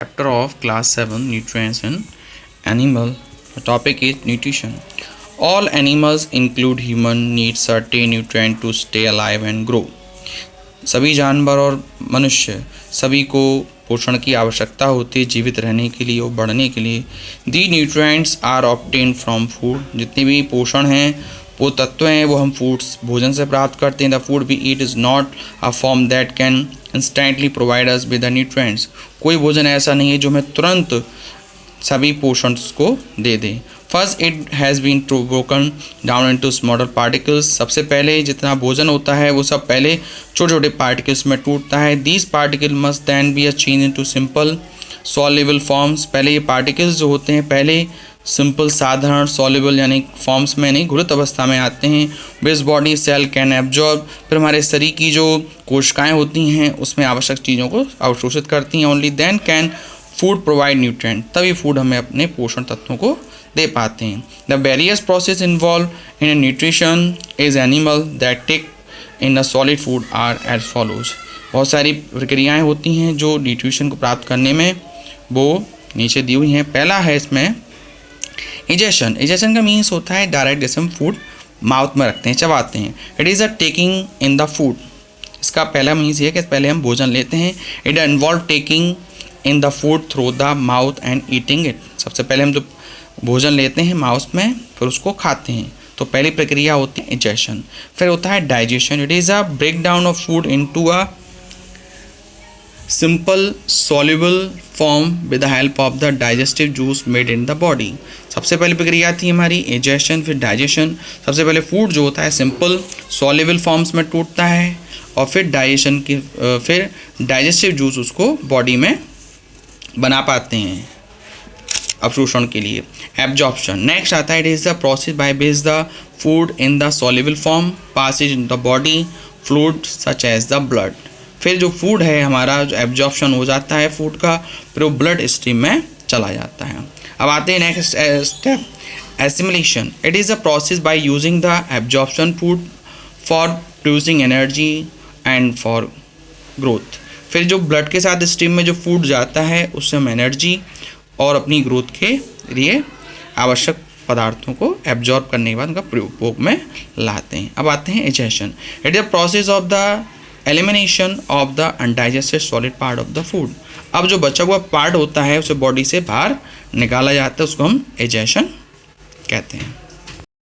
Chapter of Class 7 Nutrients in Animal. The topic is nutrition. All animals, include human, need certain nutrient to stay alive and grow. सभी जानवर और मनुष्य सभी को पोषण की आवश्यकता होती है जीवित रहने के लिए और बढ़ने के लिए. The nutrients are obtain from food. जितने भी पोषण हैं वो तत्व हैं वो हम फूड्स भोजन से प्राप्त करते हैं. The food we eat is not a form that can instantly provide us with the nutrients. कोई भोजन ऐसा नहीं है जो हमें तुरंत सभी पोषण को दे दे. First it has been broken down into smaller particles. सबसे पहले जितना भोजन होता है वो सब पहले छोटे छोटे पार्टिकल्स में टूटता है. These particle must then be change into simple soluble forms. पहले ये पार्टिकल्स जो होते हैं पहले सिंपल साधारण सॉल्युबल यानी फॉर्म्स में नहीं घुलित अवस्था में आते हैं. Which body cell can absorb. फिर हमारे शरीर की जो कोशिकाएं होती हैं उसमें आवश्यक चीज़ों को अवशोषित करती हैं. Only then can food provide nutrient. तभी फूड हमें अपने पोषण तत्वों को दे पाते हैं. The various process involve in nutrition is animal that take in a solid food are as follows. बहुत सारी प्रक्रियाएँ होती हैं जो न्यूट्रिशन को प्राप्त करने में वो नीचे दी हुई हैं. पहला है इसमें इजेशन. इजेशन का मीन्स होता है डायरेक्ट जैसे हम फूड माउथ में रखते हैं चबाते हैं. It is a taking in the food. इसका पहला मीन्स ये है कि पहले हम भोजन लेते हैं. It involve taking in the food through the mouth and eating it. सबसे पहले हम जो भोजन लेते हैं माउथ में फिर उसको खाते हैं तो पहली प्रक्रिया होती है इजेशन. फिर होता है digestion. It is a break down of food into a simple soluble form with the help of the digestive juice made in the body. सबसे पहली प्रक्रिया थी हमारी इजेशन फिर डाइजेशन. सबसे पहले फूड जो होता है सिंपल सॉल्युबल फॉर्म्स में टूटता है और फिर डाइजेशन की फिर डाइजेस्टिव जूस उसको बॉडी में बना पाते हैं अवशोषण के लिए. एब्जॉर्प्शन नेक्स्ट आता है. It is the process by which the food in the soluble form passes in the body fluid such as the blood. फिर जो फूड है हमारा जो एब्जॉर्प्शन हो जाता है फूड का फिर वो ब्लड स्ट्रीम में चला जाता है. अब आते हैं next step assimilation. It is a process by using the absorption food for producing energy and for growth. फिर जो ब्लड के साथ स्ट्रीम में जो फूड जाता है उससे हम एनर्जी और अपनी ग्रोथ के लिए आवश्यक पदार्थों को एब्जॉर्ब करने के बाद उनका प्रयोग में लाते हैं. अब आते हैं egestion. It is a process of the elimination of the undigested solid part of the food. अब जो बचा हुआ पार्ट होता है उसे बॉडी से बाहर निकाला जाता है उसको हम इजेशन कहते हैं.